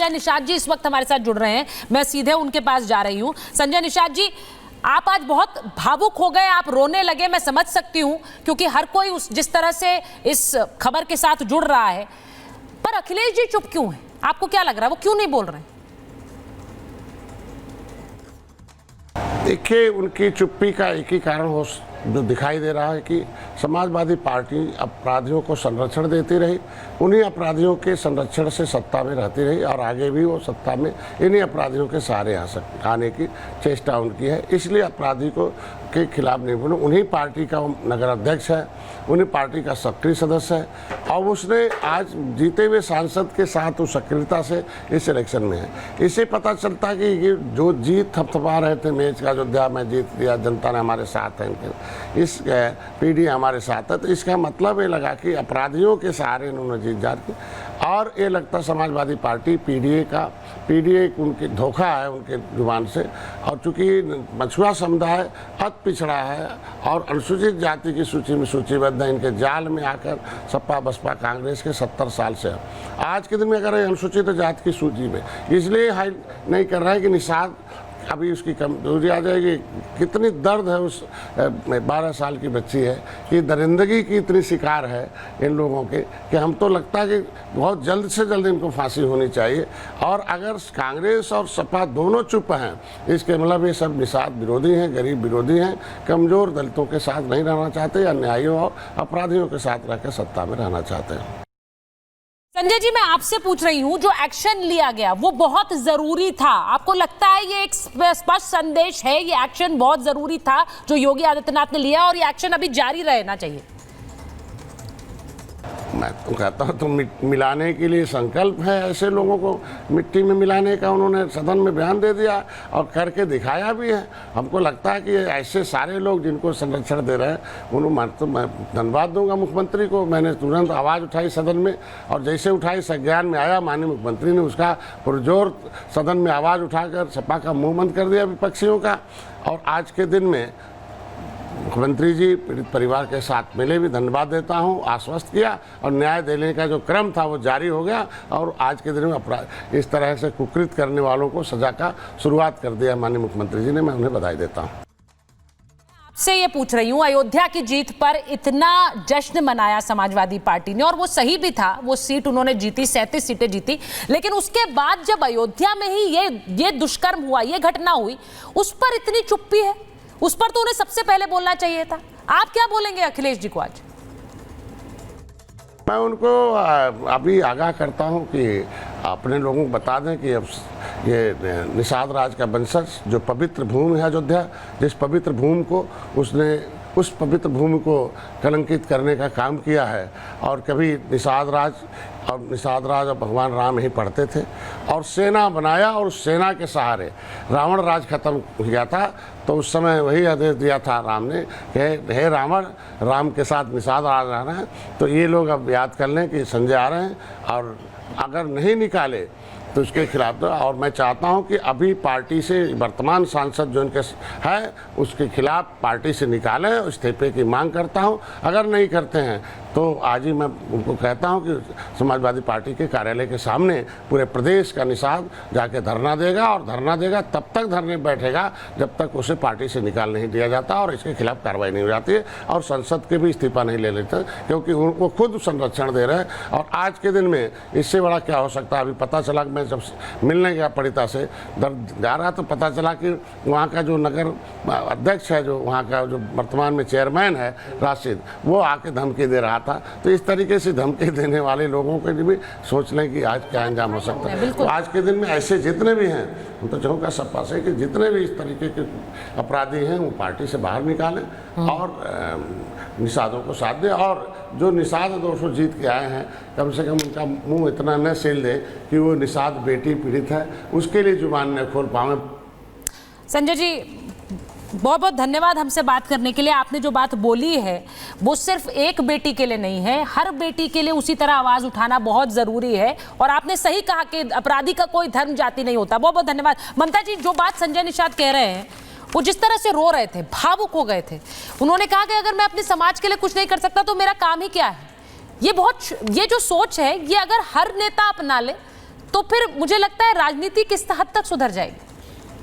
संजय निषाद जी इस वक्त हमारे साथ जुड़ रहे हैं, मैं सीधे उनके पास जा रही हूं। संजय निषाद जी, आप आज बहुत भावुक हो गए, आप रोने लगे, मैं समझ सकती हूं, क्योंकि हर कोई जिस तरह से इस खबर के साथ जुड़ रहा है। पर अखिलेश जी चुप क्यों हैं? आपको क्या लग रहा है, वो क्यों नहीं बोल रहे हैं? देखिए, उनकी चुप्पी का एक ही कारण जो दिखाई दे रहा है कि समाजवादी पार्टी अपराधियों को संरक्षण देती रही, उन्हीं अपराधियों के संरक्षण से सत्ता में रहती रही और आगे भी वो सत्ता में इन्हीं अपराधियों के सहारे आने की चेष्टा उनकी है। इसलिए अपराधी के खिलाफ नहीं बोले। उन्हीं पार्टी का नगर अध्यक्ष है, उन्हीं पार्टी का सक्रिय सदस्य है और उसने आज जीते हुए सांसद के साथ उस सक्रियता से इस इलेक्शन में है। इससे पता चलता है कि ये जो जीत थपथपा रहे थे मैच का, अयोध्या में जीत दिया, जनता ने हमारे साथ है, इस पीडी हमारे साथ है, तो इसका मतलब ये लगा कि अपराधियों के सहारे इन्होंने जीत जात की। और ये लगता समाजवादी पार्टी पीडीए उनकी धोखा है उनके जुबान से। और चूंकि मछुआ समुदाय अति पिछड़ा है और अनुसूचित जाति की सूची में सूचीबद्ध है, इनके जाल में आकर सपा बसपा कांग्रेस के 70 साल से आज के दिन में अगर अनुसूचित जाति की सूची में इसलिए हाई नहीं कर रहा है कि निषाद अभी उसकी कमजोरी आ जाएगी। कितनी दर्द है उस 12 साल की बच्ची है कि दरिंदगी की इतनी शिकार है इन लोगों के कि हम तो लगता है कि बहुत जल्द से जल्द इनको फांसी होनी चाहिए। और अगर कांग्रेस और सपा दोनों चुप हैं, इसके मतलब ये सब निषाद विरोधी हैं, गरीब विरोधी हैं, कमज़ोर दलितों के साथ नहीं रहना चाहते, अन्यायियों और अपराधियों के साथ रहकर सत्ता में रहना चाहते हैं। संजय जी, मैं आपसे पूछ रही हूं, जो एक्शन लिया गया वो बहुत जरूरी था? आपको लगता है ये एक स्पष्ट संदेश है, ये एक्शन बहुत जरूरी था जो योगी आदित्यनाथ ने लिया और ये एक्शन अभी जारी रहना चाहिए? मैं तो कहता हूँ तो मिलाने के लिए संकल्प है, ऐसे लोगों को मिट्टी में मिलाने का उन्होंने सदन में बयान दे दिया और करके दिखाया भी है। हमको लगता है कि ऐसे सारे लोग जिनको संरक्षण दे रहे हैं उन्होंने, तो मैं धन्यवाद दूंगा मुख्यमंत्री को। मैंने तुरंत आवाज़ उठाई सदन में और जैसे उठाई संज्ञान में आया, माननीय मुख्यमंत्री ने उसका पुरजोर सदन में आवाज़ उठाकर सपा का मुँह बंद कर दिया विपक्षियों का। और आज के दिन में मुख्यमंत्री जी पीड़ित परिवार के साथ मिले, भी धन्यवाद देता हूं, आश्वस्त किया और न्याय देने का जो क्रम था वो जारी हो गया और आज के दिन में अपराध इस तरह से कुकृत करने वालों को सजा का शुरुआत कर दिया माननीय मुख्यमंत्री जी ने। मैं उन्हें बधाई देता हूं। आपसे ये पूछ रही हूं, अयोध्या की जीत पर इतना जश्न मनाया समाजवादी पार्टी ने और वो सही भी था, वो सीट उन्होंने जीती, 37 सीटें जीती, लेकिन उसके बाद जब अयोध्या में ही ये दुष्कर्म हुआ, ये घटना हुई, उस पर इतनी चुप्पी है? उस पर तो उन्हें सबसे पहले बोलना चाहिए था। आप क्या बोलेंगे अखिलेश जी को आज? मैं उनको अभी आगाह करता हूं कि अपने लोगों को बता दें कि अब ये निषाद राज का वंशज जो पवित्र भूमि है अयोध्या, जिस पवित्र भूमि को उसने उस पवित्र भूमि को कलंकित करने का काम किया है। और कभी निषाद राज और भगवान राम ही पढ़ते थे और सेना बनाया और उस सेना के सहारे रावण राज खत्म किया था। तो उस समय वही आदेश दिया था राम ने कि हे रावण, राम के साथ निषाद राज रहना है। तो ये लोग अब याद कर लें कि संजय आ रहे हैं और अगर नहीं निकाले तो उसके खिलाफ तो, और मैं चाहता हूं कि अभी पार्टी से वर्तमान सांसद जो इनके है उसके खिलाफ पार्टी से निकालें, इस्तीफे की मांग करता हूं। अगर नहीं करते हैं तो आज ही मैं उनको कहता हूं कि समाजवादी पार्टी के कार्यालय के सामने पूरे प्रदेश का निषाद जाके धरना देगा और धरना देगा तब तक धरने बैठेगा जब तक उसे पार्टी से निकाल नहीं दिया जाता और इसके खिलाफ कार्रवाई नहीं हो जाती है और संसद के भी इस्तीफा नहीं ले लेते, क्योंकि उनको खुद संरक्षण दे रहे हैं। और आज के दिन में इससे बड़ा क्या हो सकता है? अभी पता चला कि मैं जब मिलने गया पड़िता से जा रहा तो पता चला कि वहाँ का जो नगर अध्यक्ष है, जो वहाँ का जो वर्तमान में चेयरमैन है राशिद, वो आके धमकी दे रहा था। तो इस तरीके से धमकी देने वाले लोगों के लिए भी सोच लें कि आज क्या अंजाम हो सकता है। तो आज के दिन में ऐसे जितने भी हैं, हम तो चाहूँगा सपा से कि जितने भी इस तरीके के अपराधी हैं वो पार्टी से बाहर निकालें और निषादों को साथ दें। और जो निषाद 200 जीत के आए हैं, कम से कम उनका मुंह इतना न सील दे कि वो निषाद बेटी पीड़ित है, उसके लिए जुबान न खोल पावे। संजय जी, बहुत बहुत धन्यवाद हमसे बात करने के लिए। आपने जो बात बोली है वो सिर्फ एक बेटी के लिए नहीं है, हर बेटी के लिए उसी तरह आवाज उठाना बहुत जरूरी है। और आपने सही कहा कि अपराधी का कोई धर्म जाति नहीं होता। बहुत बहुत धन्यवाद। ममता जी, जो बात संजय निषाद कह रहे हैं, वो जिस तरह से रो रहे थे, भावुक हो गए थे, उन्होंने कहा कि अगर मैं अपने समाज के लिए कुछ नहीं कर सकता तो मेरा काम ही क्या है। ये जो सोच है, ये अगर हर नेता अपना ले तो फिर मुझे लगता है राजनीति किस हद तक सुधर जाएगी।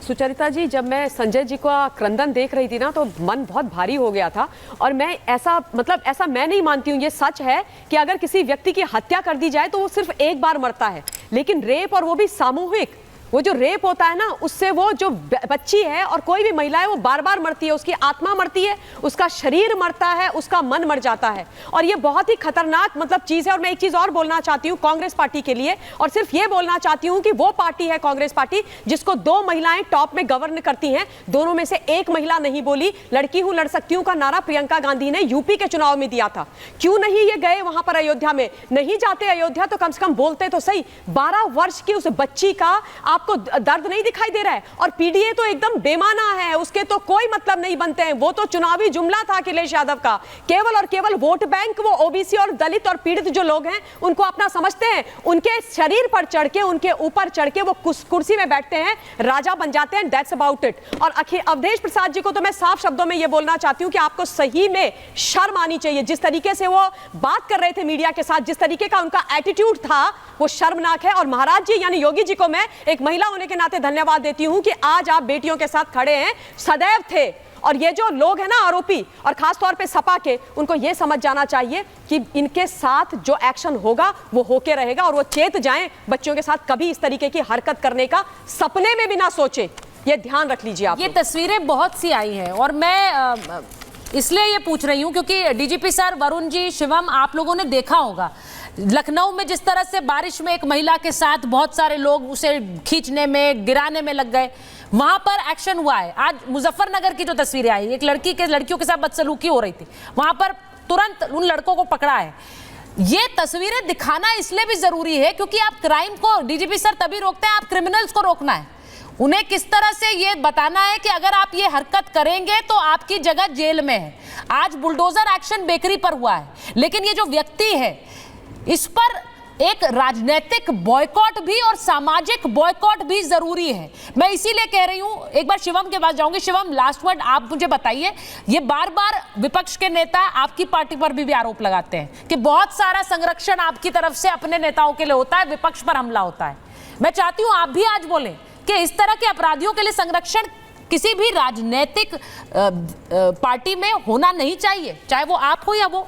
सुचरिता जी, जब मैं संजय जी का क्रंदन देख रही थी ना, तो मन बहुत भारी हो गया था। और मैं ऐसा मैं नहीं मानती हूँ, ये सच है कि अगर किसी व्यक्ति की हत्या कर दी जाए तो वो सिर्फ एक बार मरता है, लेकिन रेप, और वो भी सामूहिक, वो जो रेप होता है ना, उससे वो जो बच्ची है और कोई भी महिला है वो बार बार मरती है, उसकी आत्मा मरती है, उसका शरीर मरता है, उसका मन मर जाता है। और ये बहुत ही खतरनाक चीज है। और मैं एक चीज और बोलना चाहती हूँ कांग्रेस पार्टी के लिए, और सिर्फ ये बोलना चाहती हूँ कि वो पार्टी है कांग्रेस पार्टी जिसको 2 महिलाएं टॉप में गवर्न करती हैं, दोनों में से एक महिला नहीं बोली। लड़की हूं लड़ सकती हूं का नारा प्रियंका गांधी ने यूपी के चुनाव में दिया था। क्यों नहीं ये गए वहां पर अयोध्या में? नहीं जाते अयोध्या तो कम से कम बोलते तो सही। 12 वर्ष की उस बच्ची का आपको दर्द नहीं दिखाई दे रहा है? और पीडीए तो एकदम बेमाना है, उसके तो कोई मतलब नहीं बनते हैं। वो तो चुनावी जुमला था अखिलेश यादव का, केवल और केवल वोट बैंक। वो ओबीसी और दलित और पीड़ित जो लोग हैं उनको अपना समझते हैं, उनके शरीर पर चढ़ के, उनके ऊपर चढ़ के वो कुर्सी में बैठते हैं, राजा बन जाते हैं। That's about it. और अवधेश प्रसाद जी को तो मैं साफ शब्दों में ये बोलना चाहती हूँ कि आपको सही में शर्म आनी चाहिए। जिस तरीके से वो बात कर रहे थे मीडिया के साथ, जिस तरीके का उनका एटीट्यूड था, वो शर्मनाक है। और महाराज जी यानी योगी जी को मैं एक महिला होने के नाते धन्यवाद देती हूं कि आज आप बेटियों के साथ खड़े हैं, सदैव थे। और ये जो लोग हैं ना आरोपी, और खास तौर पे सपा के, उनको ये समझ जाना चाहिए कि इनके साथ जो एक्शन होगा वो होके रहेगा, और वो चेत जाएं, बच्चों के साथ कभी इस तरीके की हरकत करने का सपने में भी ना सोचे। ये ध्यान रख लीजिए आप। ये तस्वीरें बहुत सी आई हैं, और मैं इसलिए ये पूछ रही हूं क्योंकि डीजीपी सर, वरुण जी, शिवम, आप लोगों ने देखा होगा लखनऊ में जिस तरह से बारिश में एक महिला के साथ बहुत सारे लोग उसे खींचने में, गिराने में लग गए, वहां पर एक्शन हुआ है। आज मुजफ्फरनगर की जो तस्वीरें आई, एक लड़कियों के साथ बदसलूकी हो रही थी, वहां पर तुरंत उन लड़कों को पकड़ा है। ये तस्वीरें दिखाना इसलिए भी जरूरी है क्योंकि आप क्राइम को, डीजीपी सर, तभी रोकते हैं, आप क्रिमिनल्स को रोकना है। उन्हें किस तरह से ये बताना है कि अगर आप ये हरकत करेंगे तो आपकी जगह जेल में है। आज बुलडोजर एक्शन बेकरी पर हुआ है, लेकिन ये जो व्यक्ति है, इस पर एक राजनीतिक बॉयकॉट भी और सामाजिक बॉयकॉट भी जरूरी है। मैं इसीलिए कह रही हूं, एक बार शिवम के पास जाऊंगी। शिवम, लास्ट वर्ड आप मुझे बताइए। ये बार बार विपक्ष के नेता आपकी पार्टी पर भी आरोप लगाते हैं कि बहुत सारा संरक्षण आपकी तरफ से अपने नेताओं के लिए होता है, विपक्ष पर हमला होता है। मैं चाहती हूं आप भी आज बोलें कि इस तरह के अपराधियों के लिए संरक्षण किसी भी राजनीतिक पार्टी में होना नहीं चाहिए, चाहे वो आप हो या वो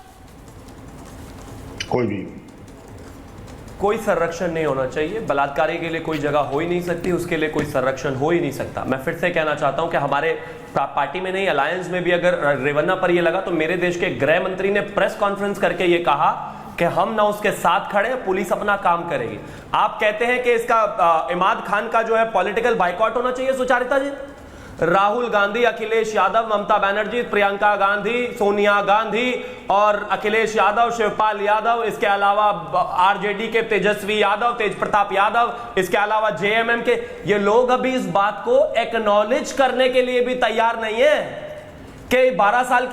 कोई संरक्षण नहीं होना चाहिए। बलात्कारी के लिए कोई जगह हो ही नहीं सकती, उसके लिए कोई संरक्षण हो ही नहीं सकता। मैं फिर से कहना चाहता हूं कि हमारे पार्टी में नहीं, अलायंस में भी अगर रेवन्ना पर ये लगा तो मेरे देश के गृह मंत्री ने प्रेस कॉन्फ्रेंस करके ये कहा कि हम ना उसके साथ खड़े, पुलिस अपना काम करेगी। आप कहते हैं कि इसका इमाद खान का जो है पॉलिटिकल बाइकॉट होना चाहिए। सुचारिता जी, राहुल गांधी, अखिलेश यादव, ममता बनर्जी, प्रियंका गांधी, सोनिया गांधी और अखिलेश यादव, शिवपाल यादव, इसके अलावा आरजेडी के तेजस्वी यादव, तेज प्रताप यादव, इसके अलावा जेएमएम के, ये लोग अभी इस बात को एक्नॉलेज करने के लिए भी तैयार नहीं है कि 12 साल की